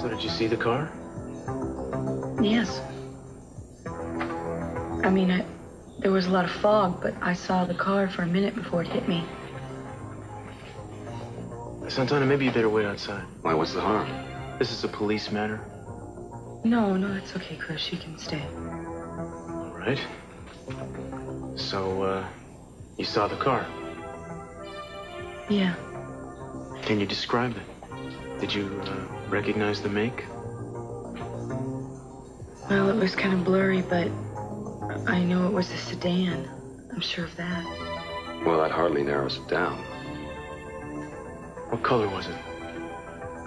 So did you see the car? Yes. I mean, there was a lot of fog, but I saw the car for a minute before it hit me. Santana, maybe you better wait outside. Why, what's the harm? This is a police matter. No, it's okay, Chris. You can stay. All right. So, you saw the car? Yeah. Can you describe it? Did you, recognize the make? Well, it was kind of blurry, but I know it was a sedan. I'm sure of that. Well, that hardly narrows it down. What color was it?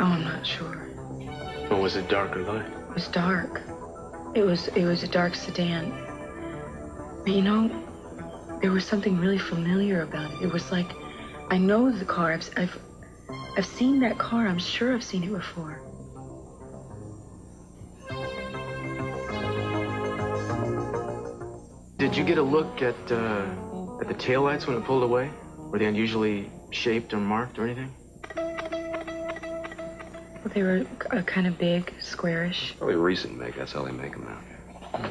Oh, I'm not sure. Or was it dark or light? It was dark. It was a dark sedan. But you know, there was something really familiar about it. It was like, I know the car. I've seen that car. I'm sure I've seen it before. Did you get a look at the taillights when it pulled away? Were they unusually shaped or marked or anything? Well, they were kind of big, squarish. Probably recent make. That's how they make them now.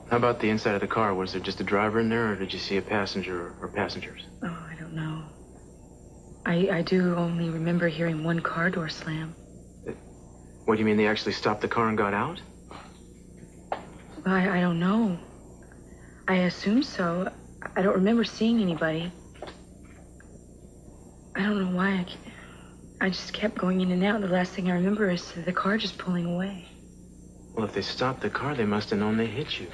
How about the inside of the car? Was there just a driver in there, or did you see a passenger or passengers? Oh, I don't know. I do only remember hearing one car door slam. What do you mean, they actually stopped the car and got out? Well, I don't know. I assume so. I don't remember seeing anybody. I don't know why I just kept going in and out. The last thing I remember is the car just pulling away. Well, if they stopped the car, they must have known they hit you.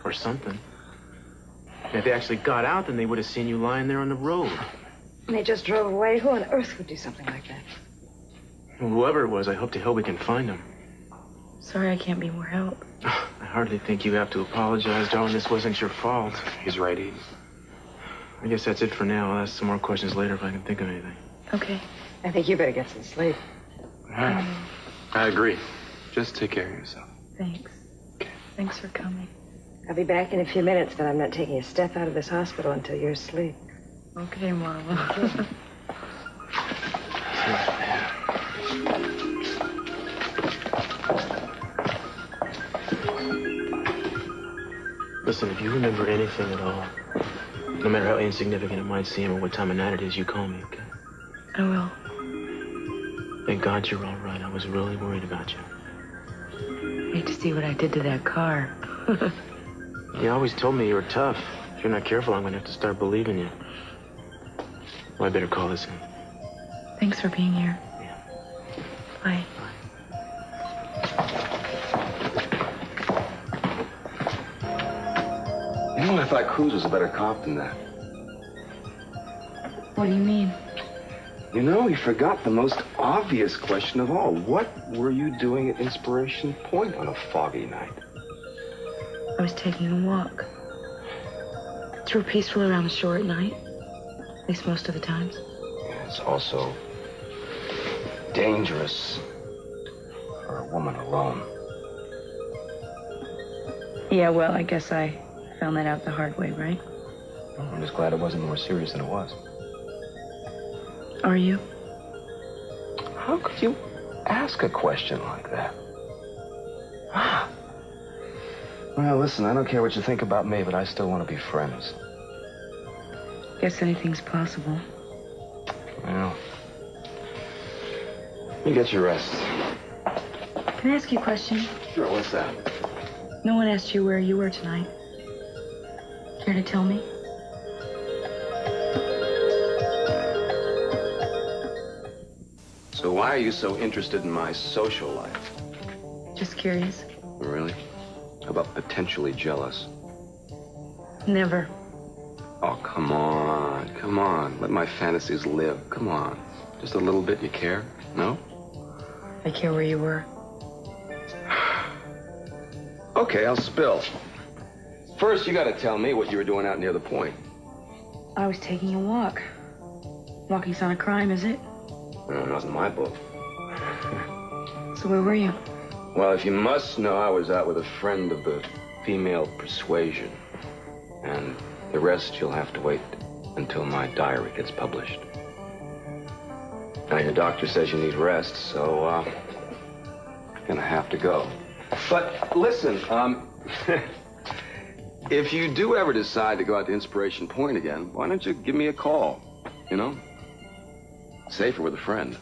Or something. And if they actually got out, then they would have seen you lying there on the road. And they just drove away. Who on earth would do something like that? Well, whoever it was, I hope to hell we can find him. Sorry I can't be more help. I hardly think you have to apologize, darling. This wasn't your fault. He's right, Eve. I guess that's it for now. I'll ask some more questions later if I can think of anything. Okay. I think you better get some sleep. I agree. Just take care of yourself. Thanks. Okay. Thanks for coming. I'll be back in a few minutes, but I'm not taking a step out of this hospital until you're asleep. Okay, Mama. Listen, if you remember anything at all, no matter how insignificant it might seem or what time of night it is, you call me, okay? I will. Thank God you're all right. I was really worried about you. Hate to see what I did to that car. You always told me you were tough. If you're not careful, I'm going to have to start believing you. Well, I better call this in. Thanks for being here. Yeah. Bye. You know, I thought Cruz was a better cop than that. What do you mean? You know, he forgot the most obvious question of all. What were you doing at Inspiration Point on a foggy night? I was taking a walk. It's real peaceful around the shore at night. At least most of the times. It's also dangerous for a woman alone. Yeah, well, I guess I found that out the hard way, right? I'm just glad it wasn't more serious than it was. Are you? How could you ask a question like that? Well, listen, I don't care what you think about me, but I still want to be friends. Guess anything's possible. Well, you get your rest. Can I ask you a question? Sure, what's that? No one asked you where you were tonight. Care to tell me? So why are you so interested in my social life? Just curious. Really? How about potentially jealous? Never. Oh, come on. Come on. Let my fantasies live. Come on. Just a little bit, you care? No? I care where you were. Okay, I'll spill. First, you gotta tell me what you were doing out near the point. I was taking a walk. Walking's not a crime, is it? No, not in my book. So where were you? Well, if you must know, I was out with a friend of the female persuasion. And the rest you'll have to wait until my diary gets published. Now, your doctor says you need rest, so, gonna have to go. But listen, if you do ever decide to go out to Inspiration Point again, why don't you give me a call? You know? Safer with a friend.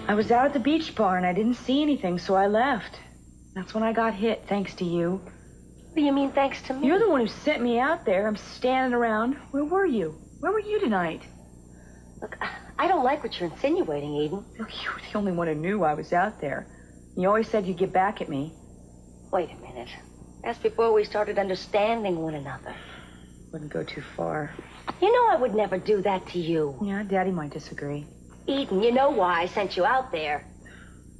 I was out at the beach bar and I didn't see anything, so I left. That's when I got hit, thanks to you. What do you mean, thanks to me? You're the one who sent me out there. I'm standing around. Where were you? Where were you tonight? Look, I don't like what you're insinuating, Eden. Look, you were the only one who knew I was out there. You always said you'd get back at me. Wait a minute. That's before we started understanding one another. Wouldn't go too far. You know I would never do that to you. Yeah, Daddy might disagree. Eden, you know why I sent you out there.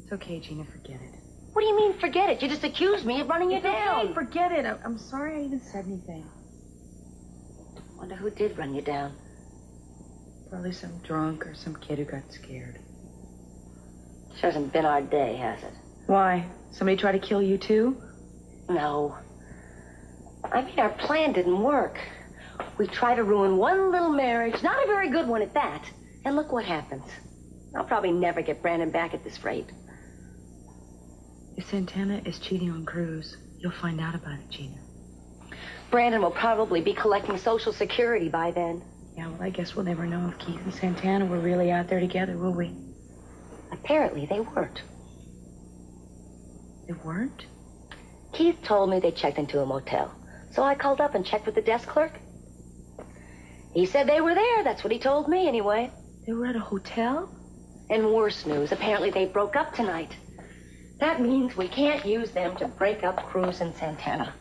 It's okay, Gina, forget it. What do you mean, forget it? You just accused me of running you down. Okay, forget it. I'm sorry I even said anything. Wonder who did run you down. Probably some drunk or some kid who got scared. Sure hasn't been our day, has it? Why? Somebody try to kill you too? No. I mean, our plan didn't work. We tried to ruin one little marriage, not a very good one at that. And look what happens. I'll probably never get Brandon back at this rate. If Santana is cheating on Cruz, you'll find out about it, Gina. Brandon will probably be collecting Social Security by then. Yeah, well, I guess we'll never know if Keith and Santana were really out there together, will we? Apparently, they weren't. They weren't? Keith told me they checked into a motel. So I called up and checked with the desk clerk. He said they were there. That's what he told me, anyway. They were at a hotel? And worse news, apparently they broke up tonight. That means we can't use them to break up Cruz and Santana.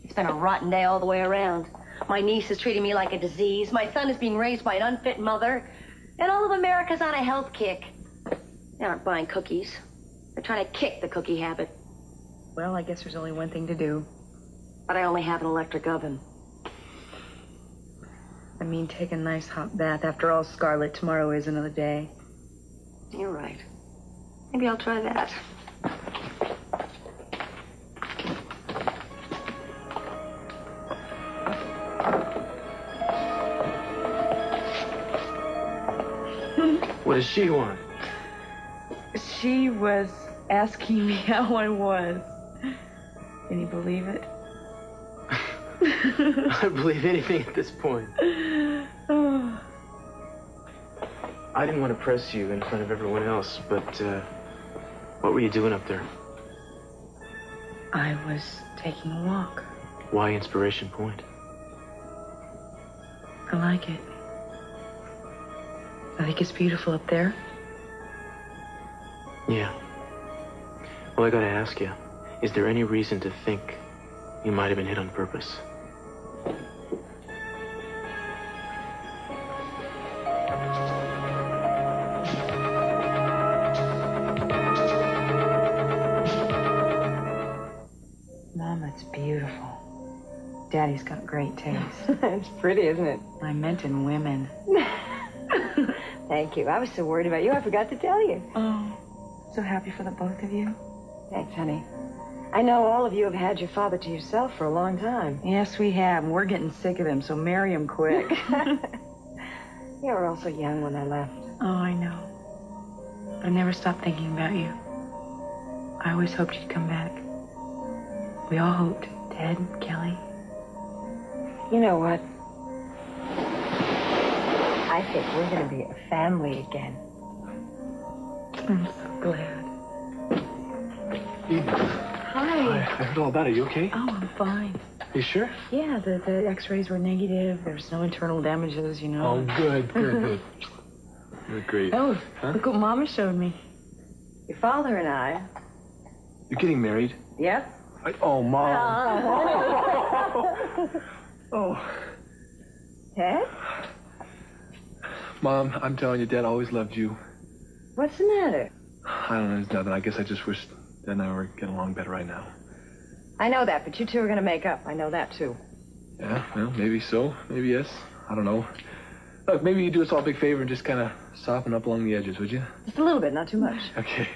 It's been a rotten day all the way around. My niece is treating me like a disease. My son is being raised by an unfit mother. And all of America's on a health kick. They aren't buying cookies. They're trying to kick the cookie habit. Well, I guess there's only one thing to do. But I only have an electric oven. I mean, take a nice hot bath. After all, Scarlett, tomorrow is another day. You're right. Maybe I'll try that. What does she want? She was asking me how I was. Can you believe it? I believe anything at this point. Oh. I didn't want to press you in front of everyone else, but what were you doing up there? I was taking a walk. Why Inspiration Point? I like it. I think it's beautiful up there. Yeah. Well, I gotta ask you, is there any reason to think you might have been hit on purpose? Mom, it's beautiful. Daddy's got great taste. It's pretty, isn't it? I meant in women. Thank you. I was so worried about you, I forgot to tell you. Oh, so happy for the both of you. Thanks, honey. I know all of you have had your father to yourself for a long time. Yes, we have. And we're getting sick of him, so marry him quick. You were also young when I left. Oh, I know. But I never stopped thinking about you. I always hoped you'd come back. We all hoped. Ted, Kelly. You know what? I think we're going to be a family again. I'm so glad. Eden. Hi. I heard all about it. You okay? Oh, I'm fine. You sure? Yeah, the x-rays were negative. There's no internal damages, you know. Oh, good, good, good. You're great. Oh, huh? Look what Mama showed me. Your father and I. You're getting married? Yep. Oh, Mom. Oh. Ted? Mom, I'm telling you, Dad always loved you. What's the matter? I don't know, there's nothing. I guess I just wish Dad and I were getting along better right now. I know that, but you two are going to make up. I know that, too. Yeah, well, maybe so. Maybe yes. I don't know. Look, maybe you do us all a big favor and just kind of soften up along the edges, would you? Just a little bit, not too much. Okay.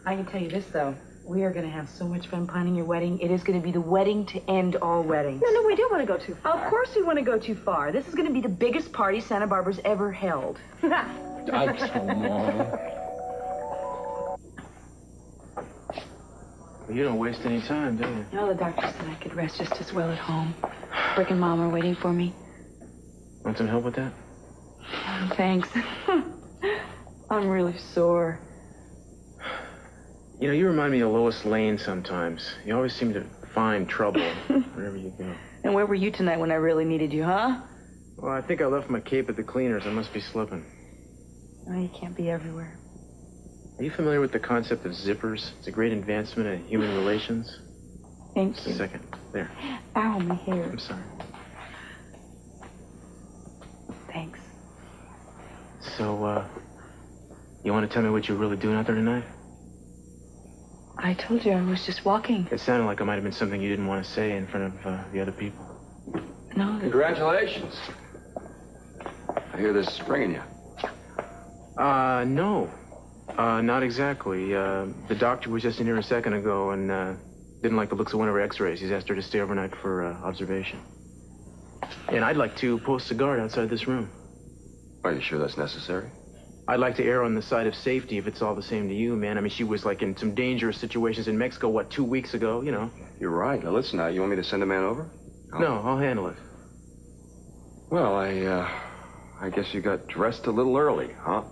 I can tell you this, though. We are going to have so much fun planning your wedding. It is going to be the wedding to end all weddings. No, we don't want to go too far. Of course we want to go too far. This is going to be the biggest party Santa Barbara's ever held. I'm so Mom. Well, you don't waste any time, do you? No, the doctor said I could rest just as well at home. Rick and Mom are waiting for me. Want some help with that? Oh, thanks. I'm really sore. You know, you remind me of Lois Lane sometimes. You always seem to find trouble wherever you go. And where were you tonight when I really needed you, huh? Well, I think I left my cape at the cleaners. I must be slipping. Oh, you can't be everywhere. Are you familiar with the concept of zippers? It's a great advancement in human relations. Thank Just you. a second. There. Ow, my hair. I'm sorry. Thanks. So, you want to tell me what you're really doing out there tonight? I told you I was just walking. It sounded like it might have been something you didn't want to say in front of the other people. No. Congratulations. I hear this springing you. No. Not exactly. The doctor was just in here a second ago and, didn't like the looks of one of her x-rays. He's asked her to stay overnight for, observation. And I'd like to post a guard outside this room. Are you sure that's necessary? I'd like to err on the side of safety if it's all the same to you, man. I mean, she was, like, in some dangerous situations in Mexico, 2 weeks ago, you know. You're right. Now, listen now. You want me to send a man over? No, I'll handle it. Well, I guess you got dressed a little early, huh?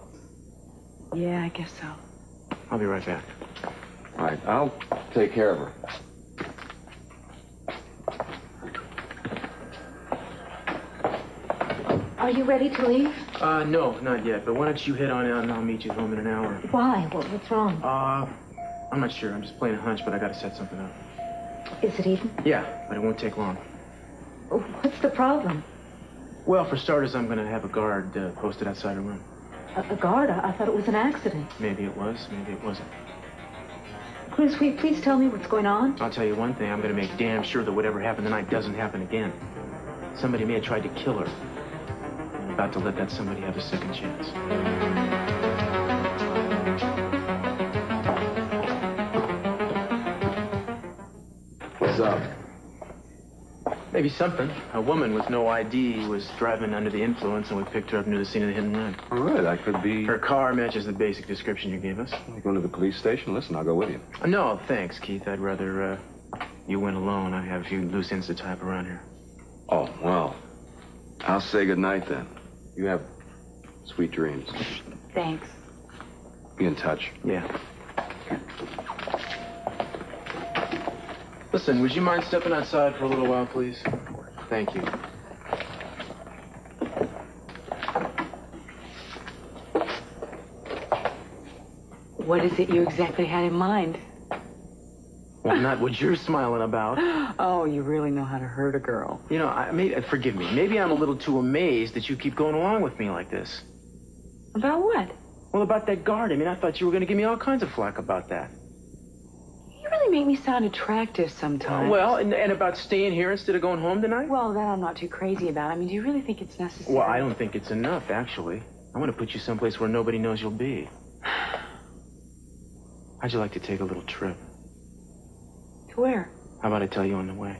Yeah, I guess so. I'll be right back. All right, I'll take care of her. Are you ready to leave? No, not yet. But why don't you head on out and I'll meet you home in an hour. Why? What's wrong? I'm not sure. I'm just playing a hunch, but I gotta set something up. Is it Eden? Yeah, but it won't take long. What's the problem? Well, for starters, I'm gonna have a guard posted outside her room. A guard? I thought it was an accident. Maybe it was, maybe it wasn't. Cruz, will you please tell me what's going on? I'll tell you one thing. I'm gonna make damn sure that whatever happened tonight doesn't happen again. Somebody may have tried to kill her. I'm about to let that somebody have a second chance. What's up? Maybe something. A woman with no ID was driving under the influence, and we picked her up near the scene of the hit and run. All right, that could be... Her car matches the basic description you gave us. You going to the police station? Listen, I'll go with you. No, thanks, Keith. I'd rather, you went alone. I have a few loose ends to tie up around here. Oh, well, I'll say goodnight then. You have sweet dreams. Thanks. Be in touch. Yeah. Listen, would you mind stepping outside for a little while, please? Thank you. What is it you exactly had in mind? Well, not what you're smiling about. Oh, you really know how to hurt a girl. You know, forgive me. Maybe I'm a little too amazed that you keep going along with me like this. About what? Well, about that guard. I mean, I thought you were going to give me all kinds of flack about that. You really make me sound attractive sometimes. Well, and about staying here instead of going home tonight? Well, that I'm not too crazy about. I mean, do you really think it's necessary? Well, I don't think it's enough, actually. I want to put you someplace where nobody knows you'll be. How'd you like to take a little trip? To where? How about I tell you on the way?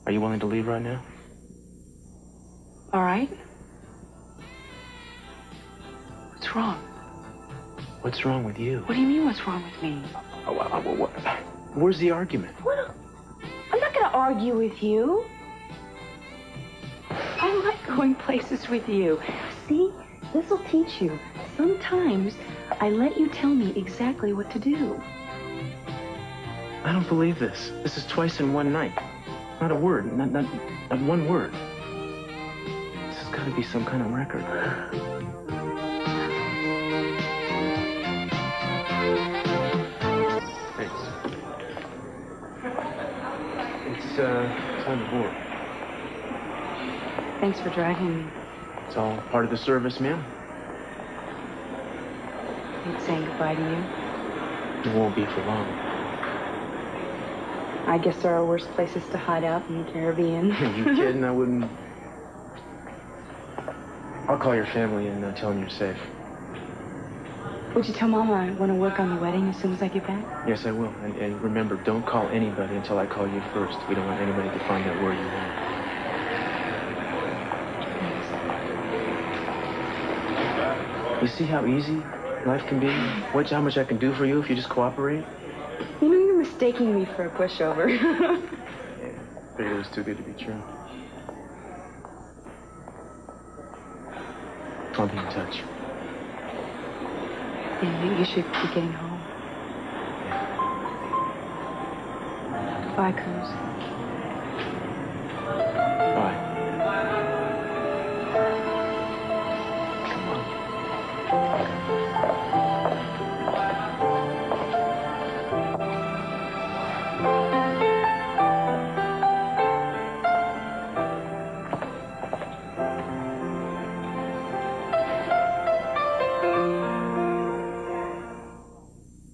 Are you willing to leave right now? All right. What's wrong? What's wrong with you? What do you mean, what's wrong with me? Where's the argument? What? I'm not going to argue with you. I like going places with you. See? This'll teach you. Sometimes I let you tell me exactly what to do. I don't believe this. This is twice in one night. Not a word. Not one word. This has got to be some kind of record. Thanks. It's time to board. Thanks for driving me. It's all part of the service, ma'am. Ain't saying goodbye to you. It won't be for long. I guess there are worse places to hide out in the Caribbean. Are you kidding? I wouldn't. I'll call your family and tell them you're safe. Would you tell Mama I want to work on the wedding as soon as I get back? Yes, I will. And remember, don't call anybody until I call you first. We don't want anybody to find out where you are. You see how easy life can be? Watch how much I can do for you if you just cooperate? You know, you're mistaking me for a pushover. Figured it was too good to be true. I'll be in touch. Yeah, you should be getting home. Bye, Cruz.